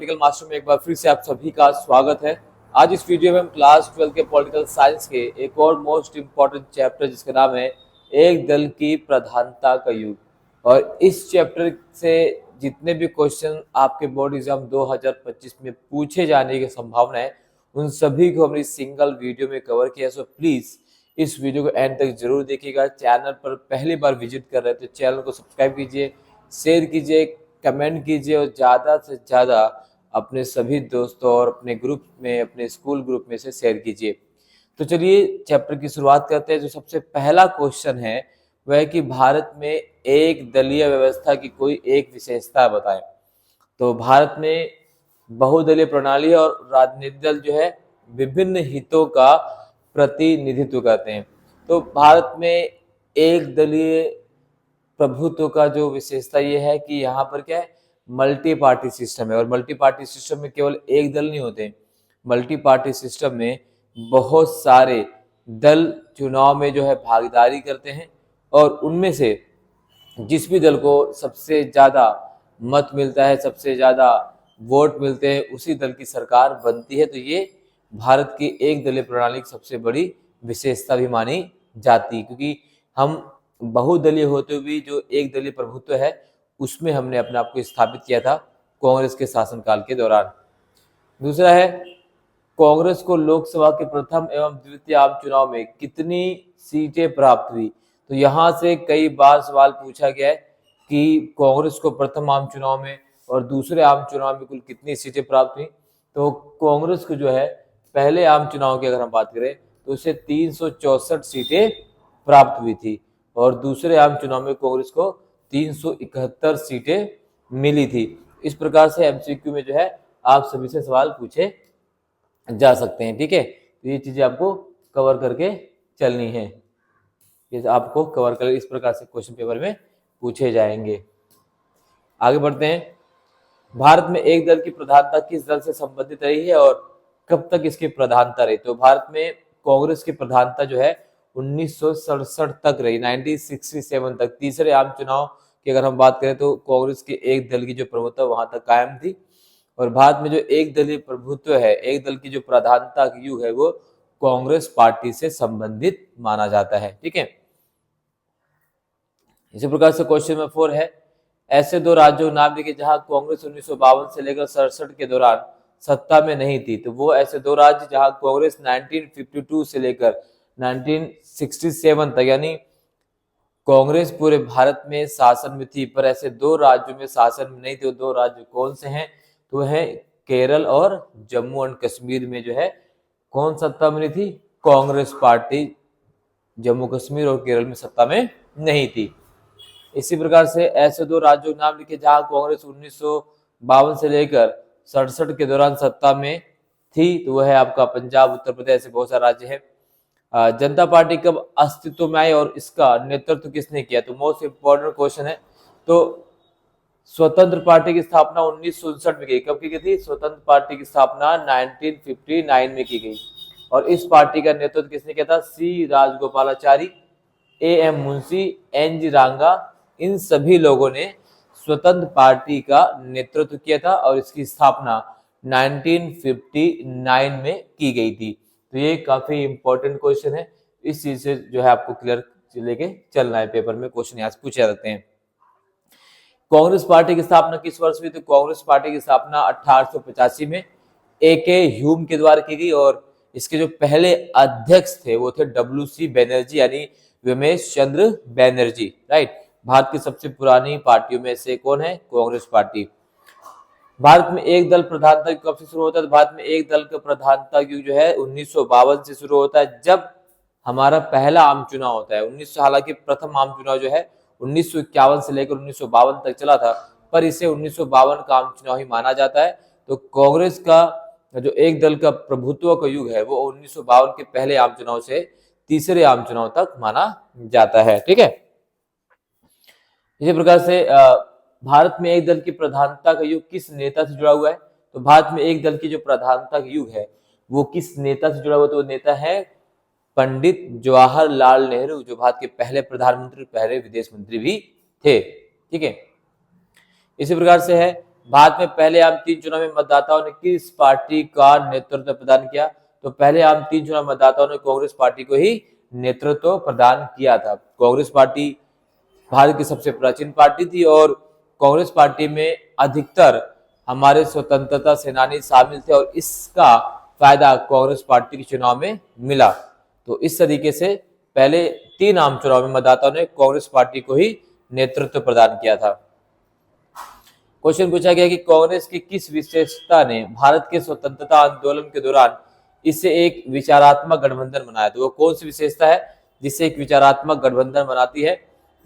Political master में एक बार फिर से आप सभी का स्वागत है। आज इस वीडियो में हम क्लास 12 के पॉलिटिकल साइंस के एक और मोस्ट इम्पॉर्टेंट चैप्टर जिसका नाम है एक दल की प्रधानता का युग, और इस चैप्टर से जितने भी क्वेश्चन आपके बोर्ड एग्जाम 2025 में पूछे जाने की संभावना है उन सभी को हमने सिंगल वीडियो में कवर किया। सो प्लीज इस वीडियो को एंड तक जरूर देखिएगा। चैनल पर पहली बार विजिट कर रहे हैं तो चैनल को सब्सक्राइब कीजिए, शेयर कीजिए, कमेंट कीजिए और ज़्यादा से ज़्यादा अपने सभी दोस्तों और अपने ग्रुप में, अपने स्कूल ग्रुप में से शेयर कीजिए। तो चलिए चैप्टर की शुरुआत करते हैं। जो सबसे पहला क्वेश्चन है वह है कि भारत में एक दलीय व्यवस्था की कोई एक विशेषता बताएं। तो भारत में बहुदलीय प्रणाली है और राजनीतिक दल जो है विभिन्न हितों का प्रतिनिधित्व करते हैं। तो भारत में एक दलीय प्रभुत्व का जो विशेषता ये है कि यहाँ पर क्या है, मल्टी पार्टी सिस्टम है। और मल्टी पार्टी सिस्टम में केवल एक दल नहीं होते, मल्टी पार्टी सिस्टम में बहुत सारे दल चुनाव में जो है भागीदारी करते हैं और उनमें से जिस भी दल को सबसे ज़्यादा मत मिलता है, सबसे ज़्यादा वोट मिलते हैं, उसी दल की सरकार बनती है। तो ये भारत की एक दलीय प्रणाली की सबसे बड़ी विशेषता भी मानी जाती है, क्योंकि हम बहुदलीय होते हुए भी जो एक दलीय प्रभुत्व है उसमें हमने अपने आप को स्थापित किया था कांग्रेस के शासनकाल के दौरान। दूसरा है, कांग्रेस को लोकसभा के प्रथम एवं द्वितीय आम चुनाव में कितनी सीटें प्राप्त हुई। तो यहाँ से कई बार सवाल पूछा गया है कि कांग्रेस को प्रथम आम चुनाव में और दूसरे आम चुनाव में कुल कितनी सीटें प्राप्त हुई। तो कांग्रेस को जो है पहले आम चुनाव की अगर हम बात करें तो उसे 364 सीटें प्राप्त हुई थी और दूसरे आम चुनाव में कांग्रेस को 371 सीटें मिली थी। इस प्रकार से एमसीक्यू में जो है आप सभी से सवाल पूछे जा सकते हैं। ठीक है, तो ये चीजें आपको कवर करके चलनी है, ये आपको कवर कर, इस प्रकार से क्वेश्चन पेपर में पूछे जाएंगे। आगे बढ़ते हैं। भारत में एक दल की प्रधानता किस दल से संबंधित रही है और कब तक इसकी प्रधानता रही। तो भारत में कांग्रेस की प्रधानता जो है 1967 तक रही, 1967 तक। तीसरे आम चुनाव की अगर हम बात करें तो कांग्रेस के एक दल की जो प्रभुत्व वहां तक कायम थी। और भारत में जो एक दलीय प्रभुत्व है, एक दल की जो प्रधानता की युग है, वो कांग्रेस पार्टी से संबंधित माना जाता है। ठीक है, इसी प्रकार से क्वेश्चन नंबर 4 है, ऐसे दो राज्यों के नाम लिखे जहां कांग्रेस 1952 से लेकर 67 के दौरान सत्ता में नहीं थी। तो वो ऐसे दो राज्य जहां कांग्रेस 1952 से लेकर 1967 तक, यानी कांग्रेस पूरे भारत में शासन में थी, पर ऐसे दो राज्यों में शासन में नहीं थे। वो दो राज्य कौन से हैं? तो है केरल और जम्मू एंड कश्मीर में जो है कौन सत्ता में नहीं थी? कांग्रेस पार्टी जम्मू कश्मीर और केरल में सत्ता में नहीं थी। इसी प्रकार से ऐसे दो राज्यों के नाम लिखे जहां कांग्रेस 1952 से लेकर 67 के दौरान सत्ता में थी। तो वह है आपका पंजाब, उत्तर प्रदेश, ऐसे बहुत सारे राज्य है। जनता पार्टी कब अस्तित्व में आई और इसका नेतृत्व किसने किया? तो मोस्ट इंपॉर्टेंट क्वेश्चन है। तो स्वतंत्र पार्टी की स्थापना 1959 में की। कब की गई थी? स्वतंत्र पार्टी की स्थापना 1959 में की गई। और इस पार्टी का नेतृत्व किसने किया था? C Rajagopalachari, A M Munshi, N G Ranga, इन सभी लोगों ने स्वतंत्र पार्टी का नेतृत्व किया था और इसकी स्थापना 1959 में की गई थी। तो ये काफी इंपॉर्टेंट क्वेश्चन है, इस चीज से जो है आपको क्लियर लेके चलना है। पेपर में क्वेश्चन यहाँ से पूछे जाते हैं। कांग्रेस पार्टी की स्थापना किस वर्ष हुई? तो कांग्रेस पार्टी की स्थापना 1885 में ए के ह्यूम के द्वारा की गई और इसके जो पहले अध्यक्ष थे वो थे WC बनर्जी, यानी रमेश चंद्र बनर्जी। राइट, भारत की सबसे पुरानी पार्टियों में से कौन है? कांग्रेस पार्टी। भारत में एक दल प्रधानता कब से शुरू होता है? तो भारत में एक दल का प्रधानता युग जो है 1952 से शुरू होता है, जब हमारा पहला आम चुनाव होता है। 19 हालांकि प्रथम आम चुनाव जो है 1951 से लेकर 1952 तक चला था, पर इसे 1952 का आम चुनाव ही माना जाता है। तो कांग्रेस का जो एक दल का प्रभुत्व का युग है वो 1952 के पहले आम चुनाव से तीसरे आम चुनाव तक माना जाता है। ठीक है, इसी प्रकार से भारत में एक दल की प्रधानता का युग किस नेता से जुड़ा हुआ है? तो भारत में एक दल की जो प्रधानता का युग है वो किस नेता से जुड़ा हुआ? तो वो नेता है पंडित जवाहरलाल नेहरू, जो भारत के पहले प्रधानमंत्री, पहले विदेश मंत्री भी थे। ठीक है, इसी प्रकार से है भारत में पहले आम 3 चुनाव में मतदाताओं ने किस पार्टी का नेतृत्व प्रदान किया? तो पहले आम 3 चुनाव मतदाताओं ने कांग्रेस पार्टी को ही नेतृत्व प्रदान किया था। कांग्रेस पार्टी भारत की सबसे प्राचीन पार्टी थी और कांग्रेस पार्टी में अधिकतर हमारे स्वतंत्रता सेनानी शामिल थे और इसका फायदा कांग्रेस पार्टी के चुनाव में मिला। तो इस तरीके से पहले 3 आम चुनाव में मतदाताओं ने कांग्रेस पार्टी को ही नेतृत्व प्रदान किया था। क्वेश्चन पूछा गया कि कांग्रेस की किस विशेषता ने भारत के स्वतंत्रता आंदोलन के दौरान इसे एक विचारात्मक गठबंधन बनाया? तो वो कौन सी विशेषता है जिससे एक विचारात्मक गठबंधन बनाती है?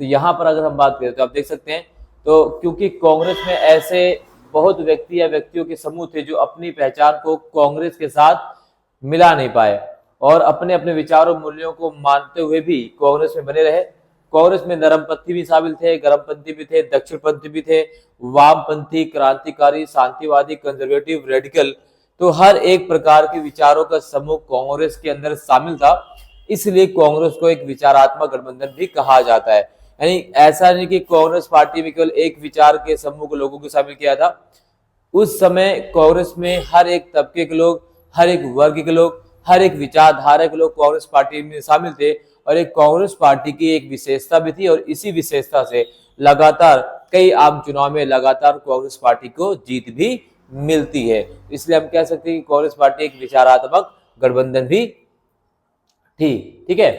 तो यहाँ पर अगर हम बात करें तो आप देख सकते हैं, तो क्योंकि कांग्रेस में ऐसे बहुत व्यक्ति या व्यक्तियों के समूह थे जो अपनी पहचान को कांग्रेस के साथ मिला नहीं पाए और अपने अपने विचारों मूल्यों को मानते हुए भी कांग्रेस में बने रहे। कांग्रेस में नरमपंथी भी शामिल थे, गर्मपंथी भी थे, दक्षिणपंथी भी थे, वामपंथी, क्रांतिकारी, शांतिवादी, कंजर्वेटिव, रेडिकल, तो हर एक प्रकार के विचारों का समूह कांग्रेस के अंदर शामिल था। इसलिए कांग्रेस को एक विचारात्मक गठबंधन भी कहा जाता है। यानी ऐसा नहीं कि कांग्रेस पार्टी में केवल एक विचार के समूह को लोगों को शामिल किया था। उस समय कांग्रेस में हर एक तबके के लोग, हर एक वर्ग के लोग, हर एक विचारधारा के लोग कांग्रेस पार्टी में शामिल थे और एक कांग्रेस पार्टी की एक विशेषता भी थी और इसी विशेषता से लगातार कई आम चुनाव में लगातार कांग्रेस पार्टी को जीत भी मिलती है। इसलिए हम कह सकते हैं कि कांग्रेस पार्टी एक विचारात्मक गठबंधन भी थी। ठीक है,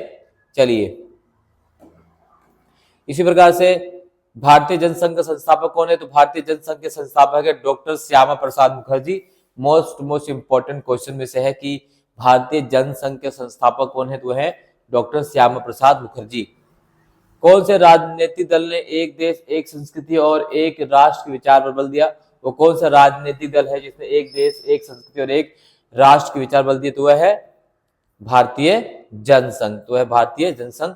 चलिए इसी प्रकार से भारतीय जनसंघ का संस्थापक कौन है? तो भारतीय जनसंघ के संस्थापक है doctor Shyama Prasad Mukherjee. Most important question में से है कि भारतीय जनसंघ के संस्थापक कौन है? तो है डॉक्टर श्यामा प्रसाद मुखर्जी। कौन से राजनीतिक दल ने एक देश एक संस्कृति और एक राष्ट्र के विचार पर बल दिया? वो कौन सा राजनीतिक दल है जिसने एक देश एक संस्कृति और एक राष्ट्र के विचार बल दिए? तो वह है भारतीय जनसंघ। तो है भारतीय जनसंघ।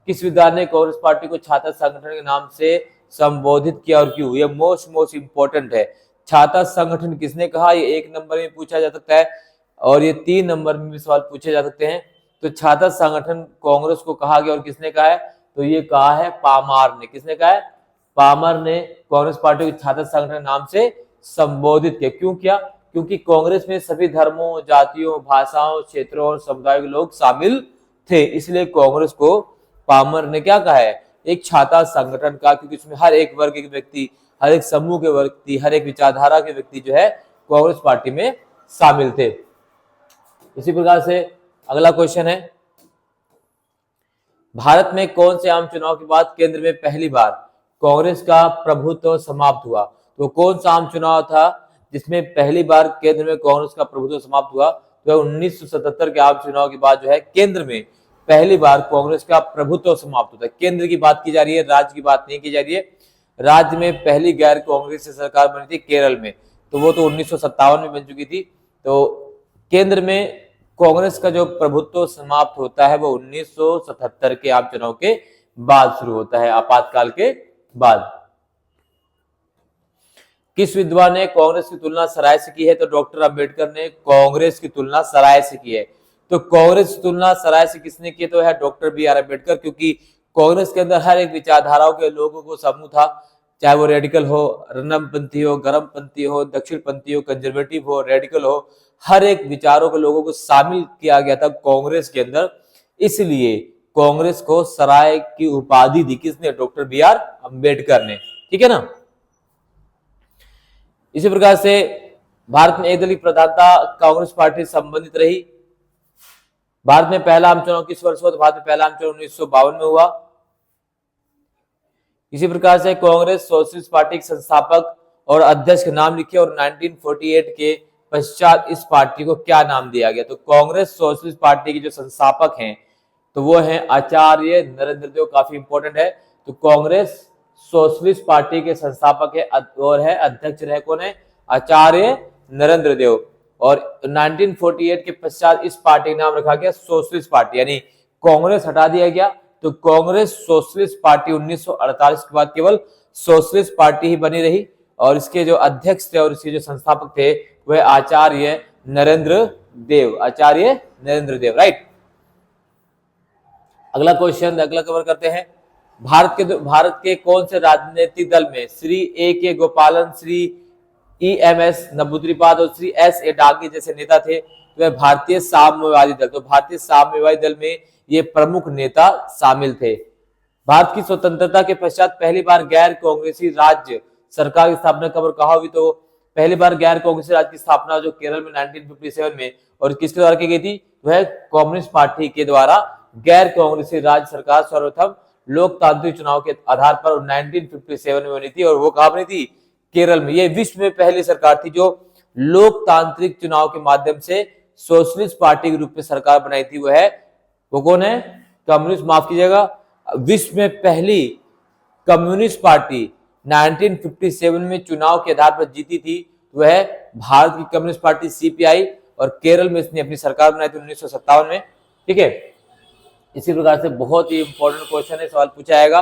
किस विद्वान ने कांग्रेस पार्टी को छात्र संगठन के नाम से संबोधित किया और क्यों? ये मोस्ट इंपॉर्टेंट है। छात्र संगठन किसने कहा? ये 1 नंबर में पूछा जा सकता है और ये 3 नंबर में भी सवाल पूछे जा सकते हैं। तो छात्र संगठन कांग्रेस को कहा गया और किसने कहा है? तो ये कहा है पामार ने। किसने कहा है? पामर ने कांग्रेस पार्टी को छात्र संगठन नाम से संबोधित किया। क्यों किया? क्योंकि कांग्रेस में सभी धर्मों, जातियों, भाषाओं, क्षेत्रों और समुदायों के लोग शामिल थे, इसलिए कांग्रेस को पामर ने क्या कहा है? एक छात्र संगठन का, क्योंकि इसमें हर एक वर्ग के व्यक्ति, हर एक समूह के व्यक्ति, हर एक विचारधारा के व्यक्ति जो है कांग्रेस पार्टी में शामिल थे। इसी प्रकार से अगला क्वेश्चन है, भारत में कौन से आम चुनाव के बाद केंद्र में पहली बार कांग्रेस का प्रभुत्व समाप्त हुआ? तो कौन सा आम चुनाव था जिसमें पहली बार केंद्र में कांग्रेस का प्रभुत्व समाप्त हुआ? तो 1977 के आम चुनाव के बाद जो है केंद्र में पहली बार कांग्रेस का प्रभुत्व समाप्त होता है। केंद्र की बात की जा रही है, राज्य की बात नहीं की जा रही है। राज्य में पहली गैर कांग्रेसी सरकार बनी थी केरल में, तो वो तो 1957 में बन चुकी थी। तो केंद्र में कांग्रेस का जो प्रभुत्व समाप्त होता है वो 1977 के आम चुनाव के बाद शुरू होता है, आपातकाल के बाद। किस विद्वान ने कांग्रेस की तुलना सराय से की है? तो डॉक्टर अंबेडकर ने कांग्रेस की तुलना सराय से की है। तो कांग्रेस की तुलना सराय से किसने की? तो है डॉक्टर बी आर अम्बेडकर, क्योंकि कांग्रेस के अंदर हर एक विचारधाराओं के लोगों को समूह था, चाहे वो रेडिकल हो, रनमपंथी हो, गर्मपंथी हो, दक्षिणपंथी हो, कंजर्वेटिव हो, रेडिकल हो, हर एक विचारों के लोगों को शामिल किया गया था कांग्रेस के अंदर। इसलिए कांग्रेस को सराय की उपाधि दी किसने? डॉक्टर बी आर अम्बेडकर ने। ठीक है ना। इसी प्रकार से भारत में एक दल की प्रधानता कांग्रेस पार्टी संबंधित रही। भारत में पहला आम चुनाव किस वर्ष हुआ? तो भारत में पहला आम चुनाव 1952 में हुआ। इसी प्रकार से कांग्रेस सोशलिस्ट पार्टी के संस्थापक और अध्यक्ष के नाम लिखे और 1948 के पश्चात इस पार्टी को क्या नाम दिया गया? तो कांग्रेस सोशलिस्ट पार्टी के जो संस्थापक हैं तो वो हैं आचार्य नरेंद्र देव। काफी इंपॉर्टेंट है। तो कांग्रेस सोशलिस्ट पार्टी के संस्थापक है और है अध्यक्ष रहे कौन है? आचार्य नरेंद्र देव। और 1948 के पश्चात इस पार्टी का नाम रखा गया सोशलिस्ट पार्टी, यानी कांग्रेस हटा दिया गया। तो कांग्रेस सोशलिस्ट पार्टी 1948 के बाद केवल सोशलिस्ट पार्टी ही बनी रही और इसके जो अध्यक्ष थे और इसके जो संस्थापक थे वह आचार्य नरेंद्र देव। आचार्य नरेंद्र देव, राइट। अगला क्वेश्चन अगला कवर करते हैं। भारत के कौन से राजनीतिक दल में श्री ए के गोपालन, श्री EMS नंबूद्रीपाद और श्री S.A. डांगे जैसे नेता थे। तो वह भारतीय साम्यवादी दल, तो भारतीय साम्यवादी दल में ये प्रमुख नेता शामिल थे। भारत की स्वतंत्रता के पश्चात पहली बार गैर कांग्रेसी राज्य सरकार की स्थापना कब और कहाँ हुई? तो पहली बार गैर कांग्रेसी राज्य की स्थापना जो केरल में 1957 में, और किसके द्वारा की गई थी? वह कम्युनिस्ट पार्टी के द्वारा गैर कांग्रेसी राज्य सरकार सर्वप्रथम लोकतांत्रिक चुनाव के आधार पर 1957 में बनी थी, और वो कहाँ बनी थी? केरल में। ये विश्व में पहली सरकार थी जो लोकतांत्रिक चुनाव के माध्यम से सोशलिस्ट पार्टी के रूप में सरकार बनाई थी। वो कौन है? कम्युनिस्ट, माफ कीजिएगा, विश्व में पहली कम्युनिस्ट पार्टी 1957 में चुनाव के आधार पर जीती थी, वह भारत की कम्युनिस्ट पार्टी CPI, और केरल में इसने अपनी सरकार बनाई थी 1957 में। ठीक है, इसी प्रकार से बहुत ही इंपॉर्टेंट क्वेश्चन है, सवाल पूछा जाएगा।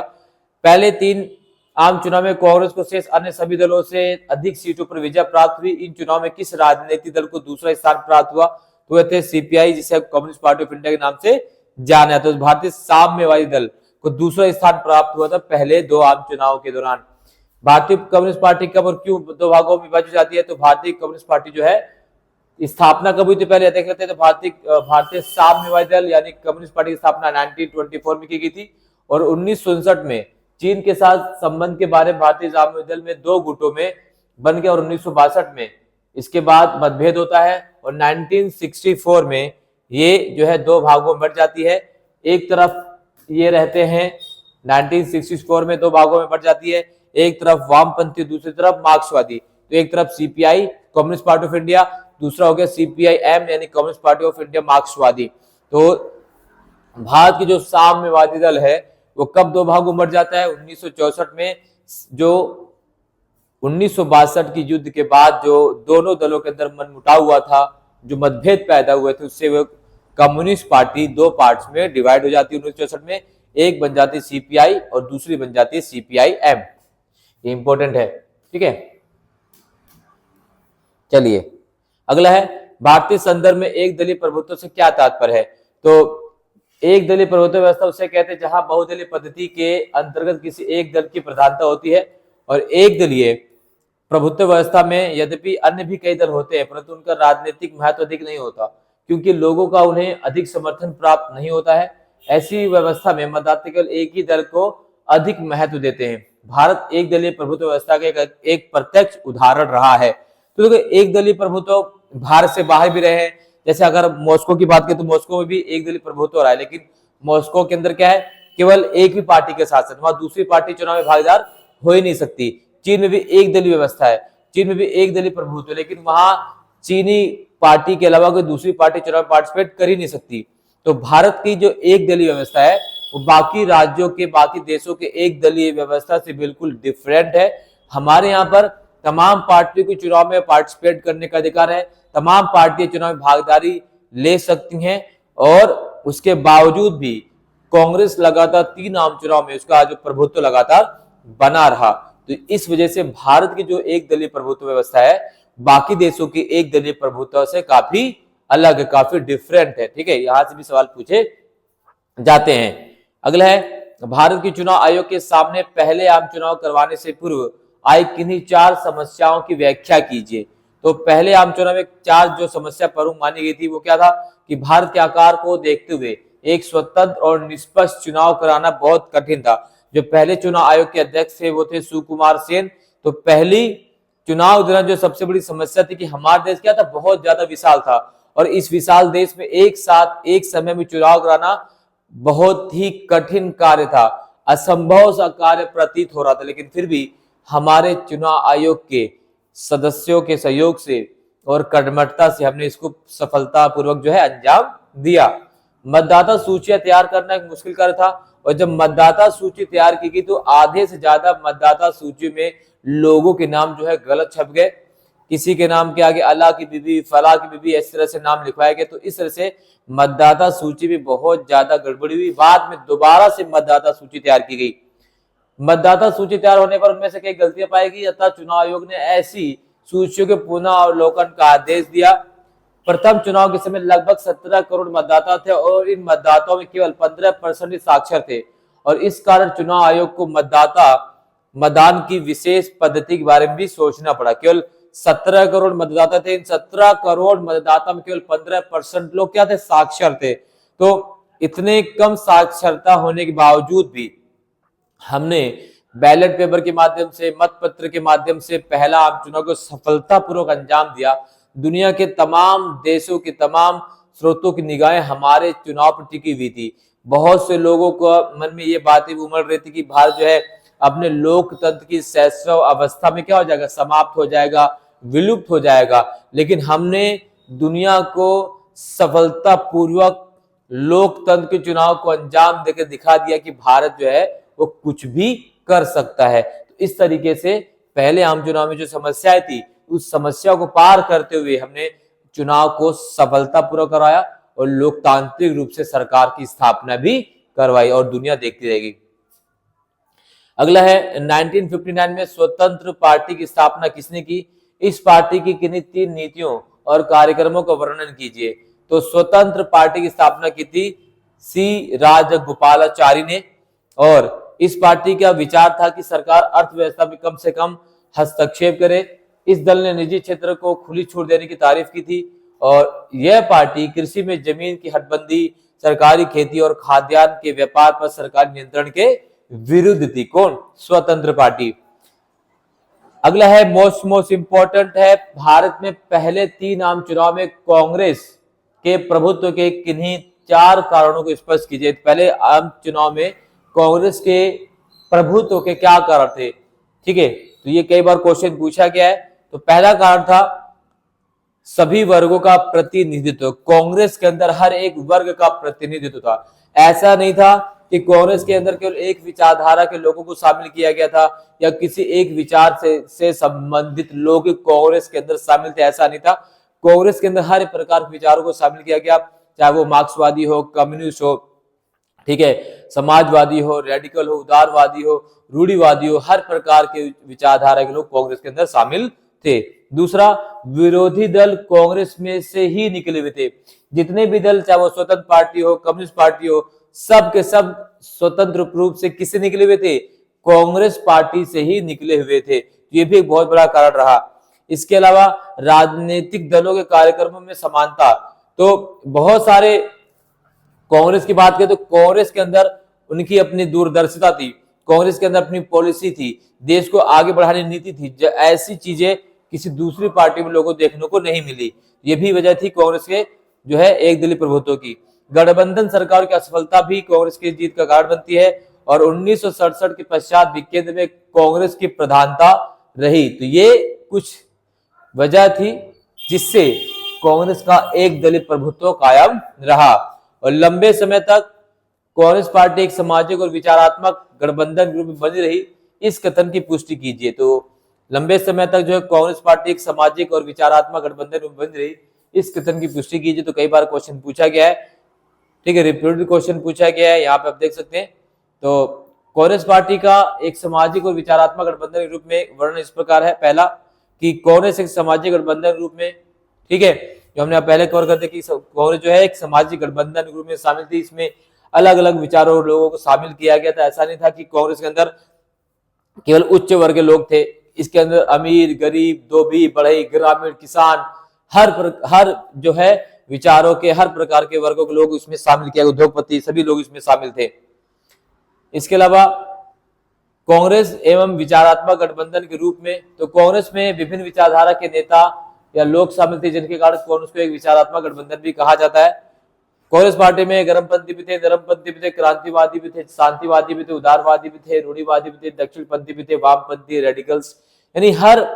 पहले 3 आम चुनाव में कांग्रेस को शेष अन्य सभी दलों से अधिक सीटों पर विजय प्राप्त हुई। इन चुनाव में किस राजनीतिक दल को दूसरा स्थान प्राप्त हुआ? तो वह थे CPI, जिसे कम्युनिस्ट पार्टी ऑफ इंडिया के नाम से जाना जाता है। तो भारतीय साम्यवादी दल को दूसरा स्थान प्राप्त हुआ था पहले 2 आम चुनाव के दौरान। भारतीय कम्युनिस्ट पार्टी कब और क्यों 2 भागों में विभाजित जाती है? तो भारतीय कम्युनिस्ट पार्टी जो है स्थापना कब हुई थी? पहले देख लेते हैं। तो भारतीय साम्यवादी दल यानी कम्युनिस्ट पार्टी की स्थापना 1924 में की गई थी, और 1959 में चीन के साथ संबंध के बारे में भारतीय साम्यवादी दल में 2 गुटों में बन गया, और 1962 में इसके बाद मतभेद होता है, और 1964 में ये जो है 2 भागों में बढ़ जाती है। एक तरफ ये रहते हैं, 1964 में 2 भागों में बढ़ जाती है, एक तरफ वामपंथी, दूसरी तरफ मार्क्सवादी। तो एक तरफ CPI communist party of India, दूसरा हो गया CPIM यानी कम्युनिस्ट पार्टी ऑफ इंडिया मार्क्सवादी। तो भारत की जो साम्यवादी दल है वो कब 2 भागों में बढ़ जाता है? 1964 में। जो 1962 की युद्ध के बाद जो दोनों दलों के अंदर मनमुटाव हुआ था, जो मतभेद पैदा हुए थे, उससे वो कम्युनिस्ट पार्टी 2 पार्ट्स में डिवाइड हो जाती है 1964 में। एक बन जाती है CPI और दूसरी बन जाती है CPIM। ये इंपॉर्टेंट है। ठीक है, चलिए अगला है, भारतीय संदर्भ में एक दलीय प्रभुत्व से क्या तात्पर्य है? तो एक दलीय प्रभुत्व व्यवस्था उसे कहते हैं जहां बहुदलीय पद्धति के अंतर्गत किसी एक दल की प्रधानता होती है, और एक दलीय प्रभुत्व व्यवस्था में यद्यपि अन्य भी कई दल होते हैं, परंतु उनका राजनीतिक महत्व अधिक नहीं होता, क्योंकि लोगों का उन्हें अधिक समर्थन प्राप्त नहीं होता है। ऐसी व्यवस्था में मतदाता केवल एक ही दल को अधिक महत्व देते हैं। भारत एक दलीय प्रभुत्व व्यवस्था का एक प्रत्यक्ष उदाहरण रहा है। तो देखो, एक दलीय प्रभुत्व भारत से बाहर भी रहे हैं। जैसे अगर मॉस्को की बात करें तो मॉस्को में भी एक दलीय प्रभुत्व रहा है, लेकिन मॉस्को के अंदर क्या है? केवल एक ही पार्टी के साथ साथ, वहां दूसरी पार्टी चुनाव में भागीदार हो ही नहीं सकती। चीन में भी एक दलीय व्यवस्था है, चीन में भी एक दलीय प्रभुत्व, लेकिन वहां चीनी पार्टी के अलावा कोई दूसरी पार्टी चुनाव में पार्टिसिपेट कर ही नहीं सकती। तो भारत की जो एक दलीय व्यवस्था है वो बाकी राज्यों के, बाकी देशों के एक दलीय व्यवस्था से बिल्कुल डिफरेंट है। हमारे यहाँ पर तमाम पार्टियों को चुनाव में पार्टिसिपेट करने का अधिकार है, तमाम पार्टियां चुनाव में भागीदारी ले सकती हैं, और उसके बावजूद भी कांग्रेस लगातार 3 आम चुनाव में उसका जो प्रभुत्व लगातार बना रहा। तो इस वजह से भारत की जो एक दलीय प्रभुत्व व्यवस्था है बाकी देशों की एक दलीय प्रभुत्व से काफी अलग है, काफी डिफरेंट है। ठीक है, यहां से भी सवाल पूछे जाते हैं। अगला है, भारत की चुनाव आयोग के सामने पहले आम चुनाव करवाने से पूर्व आई किन्हीं 4 समस्याओं की व्याख्या कीजिए। तो पहले आम चुनाव में 4 जो समस्या प्रमुख मानी गई थी वो क्या था? कि भारत के आकार को देखते हुए एक स्वतंत्र और निष्पक्ष चुनाव कराना बहुत कठिन था। जो पहले चुनाव आयोग के अध्यक्ष थे वो थे सुकुमार सेन। तो पहली चुनाव दौरान जो सबसे बड़ी समस्या थी कि हमारा देश क्या था? बहुत ज्यादा विशाल था, और इस विशाल देश में एक साथ एक समय में चुनाव कराना बहुत ही कठिन कार्य था, असंभव सा कार्य प्रतीत हो रहा था। लेकिन फिर भी हमारे चुनाव आयोग के सदस्यों के सहयोग से और कर्मठता से हमने इसको सफलतापूर्वक जो है अंजाम दिया। मतदाता सूचियां तैयार करना एक मुश्किल कार्य था, और जब मतदाता सूची तैयार की गई तो आधे से ज्यादा मतदाता सूची में लोगों के नाम जो है गलत छप गए। किसी के नाम के आगे अल्लाह की बीबी, फलाह की बीबी, इस तरह से नाम लिखवाए गए। तो इस तरह से मतदाता सूची में बहुत ज्यादा गड़बड़ी हुई। बाद में दोबारा से मतदाता सूची तैयार की गई। मतदाता सूची तैयार होने पर उनमें से कई गलतियां पाई गई, अतः चुनाव आयोग ने ऐसी सूचियों के पुनः अवलोकन का आदेश दिया। प्रथम चुनाव के समय लगभग 17 करोड़ मतदाता थे, और इन मतदाताओं में केवल 15% साक्षर थे, और इस कारण चुनाव आयोग को मतदान की विशेष पद्धति के बारे में भी सोचना पड़ा। केवल 17 करोड़ मतदाता थे। इन 17 करोड़ मतदाता में केवल 15% लोग क्या थे, साक्षर थे। तो इतने कम साक्षरता होने के बावजूद भी हमने बैलेट पेपर के माध्यम से, मत पत्र के माध्यम से पहला आम चुनाव को सफलतापूर्वक अंजाम दिया। दुनिया के तमाम देशों के तमाम स्रोतों की निगाहें हमारे चुनाव पर टिकी हुई थी। बहुत से लोगों को मन में ये बातें उमड़ रही थी कि भारत जो है अपने लोकतंत्र की शैशव अवस्था में क्या हो जाएगा, समाप्त हो जाएगा, विलुप्त हो जाएगा। लेकिन हमने दुनिया को सफलतापूर्वक लोकतंत्र के चुनाव को अंजाम देकर दिखा दिया कि भारत जो है वो कुछ भी कर सकता है। तो इस तरीके से पहले आम चुनाव में जो समस्याएं थी, उस समस्या को पार करते हुए हमने चुनाव को सफलतापूर्वक कराया और लोकतांत्रिक रूप से सरकार की स्थापना भी करवाई और दुनिया देखती रहेगी। अगला है 1959 में स्वतंत्र पार्टी की स्थापना किसने की? इस पार्टी की किन्हीं 3 नीतियों और कार्यक्रमों का वर्णन कीजिए। तो स्वतंत्र पार्टी की स्थापना की थी सी राजगोपालाचारी ने, और इस पार्टी का विचार था कि सरकार अर्थव्यवस्था में कम से कम हस्तक्षेप करे। इस दल ने निजी क्षेत्र को खुली छूट देने की तारीफ की थी और यह पार्टी कृषि में जमीन की हदबंदी, सरकारी खेती और खाद्यान्न के व्यापार पर सरकारी नियंत्रण के विरुद्ध थी। कौन? स्वतंत्र पार्टी। अगला है मोस्ट इंपॉर्टेंट है, भारत में पहले 3 आम चुनाव में कांग्रेस के प्रभुत्व के किन्हीं 4 कारणों को स्पष्ट कीजिए। पहले आम चुनाव में कांग्रेस के प्रभुत्व के क्या कारण थे? ठीक है, तो ये कई बार क्वेश्चन पूछा गया है। तो पहला कारण था सभी वर्गों का प्रतिनिधित्व। कांग्रेस के अंदर हर एक वर्ग का प्रतिनिधित्व था। ऐसा नहीं था कि कांग्रेस के अंदर केवल एक विचारधारा के लोगों को शामिल किया गया था या किसी एक विचार से संबंधित लोग कांग्रेस के अंदर शामिल थे, ऐसा नहीं था। कांग्रेस के अंदर हर प्रकार के विचारों को शामिल किया गया, चाहे वो मार्क्सवादी हो, कम्युनिस्ट हो, ठीक है, समाजवादी हो, रेडिकल हो, उदारवादी हो, रूढ़िवादी हो, हर प्रकार के विचारधारा के लोग कांग्रेस के अंदर शामिल थे। दूसरा, विरोधी दल कांग्रेस में से ही निकले हुए थे। जितने भी दल, चाहे वो स्वतंत्र पार्टी हो, कम्युनिस्ट पार्टी हो, सब के सब स्वतंत्र रूप से किससे निकले हुए थे? कांग्रेस पार्टी से ही निकले हुए थे। ये भी एक बहुत बड़ा कारण रहा। इसके अलावा राजनीतिक दलों के कार्यक्रमों में समानता, तो बहुत सारे कांग्रेस की बात करें तो कांग्रेस के अंदर उनकी अपनी दूरदर्शिता थी, कांग्रेस के अंदर अपनी पॉलिसी थी, देश को आगे बढ़ाने की नीति थी। ऐसी चीजें किसी दूसरी पार्टी में लोगों को देखने को नहीं मिली। ये भी वजह थी कांग्रेस के जो है एक दलीय प्रभुत्व की। गठबंधन सरकार की असफलता भी कांग्रेस की जीत का कारण बनती है और 1967 के पश्चात भी केंद्र में कांग्रेस की प्रधानता रही। तो ये कुछ वजह थी जिससे कांग्रेस का एक दलीय प्रभुत्व कायम रहा और लंबे समय तक कांग्रेस पार्टी एक सामाजिक और विचारात्मक गठबंधन के रूप में बनी रही। इस कथन की पुष्टि कीजिए। तो लंबे समय तक जो है कांग्रेस पार्टी एक सामाजिक और विचारात्मक गठबंधन रूप में बनी रही, इस कथन की पुष्टि कीजिए। तो कई बार क्वेश्चन पूछा गया है, ठीक है, रिपीटेड क्वेश्चन पूछा गया है, यहाँ पे आप देख सकते हैं। तो कांग्रेस पार्टी का एक सामाजिक और विचारात्मक गठबंधन के रूप में वर्णन इस प्रकार है। पहला कि कांग्रेस एक सामाजिक गठबंधन के रूप में, ठीक है, जो हमने पहले कवर करते कि कांग्रेस जो है एक सामाजिक गठबंधन के रूप में शामिल थी। इसमें अलग अलग विचारों लोगों को शामिल किया गया था। ऐसा नहीं था कि कांग्रेस के अंदर केवल उच्च वर्ग के लोग थे। इसके अंदर अमीर, गरीब, धोबी, बढ़ई, ग्रामीण, किसान, हर जो है विचारों के, हर प्रकार के वर्गों के लोग इसमें शामिल किया, उद्योगपति, सभी लोग इसमें शामिल थे। इसके अलावा कांग्रेस एवं विचारात्मक गठबंधन के रूप में, तो कांग्रेस में विभिन्न विचारधारा के नेता या लोग शामिल थे, जिनके कारण कांग्रेस को एक विचारात्मक गठबंधन भी कहा जाता है। कांग्रेस पार्टी में गर्मपंथी भी थे, नरमपंथी भी थे, क्रांतिवादी भी थे, शांतिवादी भी थे, उदारवादी भी थे, रूढ़िवादी भी थे, दक्षिणपंथी भी थे, वामपंथी, रेडिकल्स, यानी हर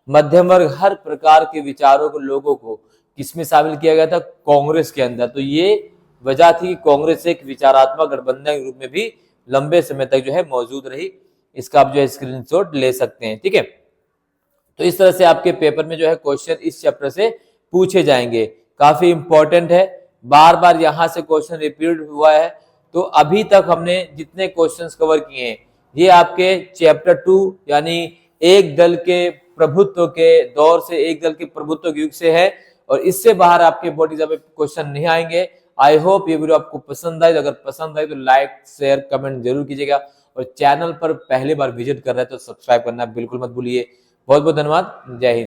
मध्यम वर्ग, हर प्रकार के विचारों को, लोगों को किसमें शामिल किया गया था? कांग्रेस के अंदर। तो ये वजह थी कि कांग्रेस एक विचारात्मक गठबंधन के रूप में भी लंबे समय तक जो है मौजूद रही। इसका आप जो है स्क्रीनशॉट ले सकते हैं, ठीक है। तो इस तरह से आपके पेपर में जो है क्वेश्चन इस चैप्टर से पूछे जाएंगे, काफी इंपॉर्टेंट है। बार बार यहाँ से क्वेश्चन रिपीट हुआ है। तो अभी तक हमने जितने क्वेश्चंस कवर किए हैं, ये आपके चैप्टर 2 यानी एक दल के प्रभुत्व के दौर से, एक दल के प्रभुत्व के युग से है और इससे बाहर आपके बोर्ड एग्जाम में क्वेश्चन नहीं आएंगे। आई होप ये वीडियो आपको पसंद आए। अगर पसंद आए तो लाइक, शेयर, कमेंट जरूर कीजिएगा और चैनल पर पहली बार विजिट कर रहे हैं तो सब्सक्राइब करना बिल्कुल मत भूलिए। बहुत बहुत धन्यवाद। जय हिंद।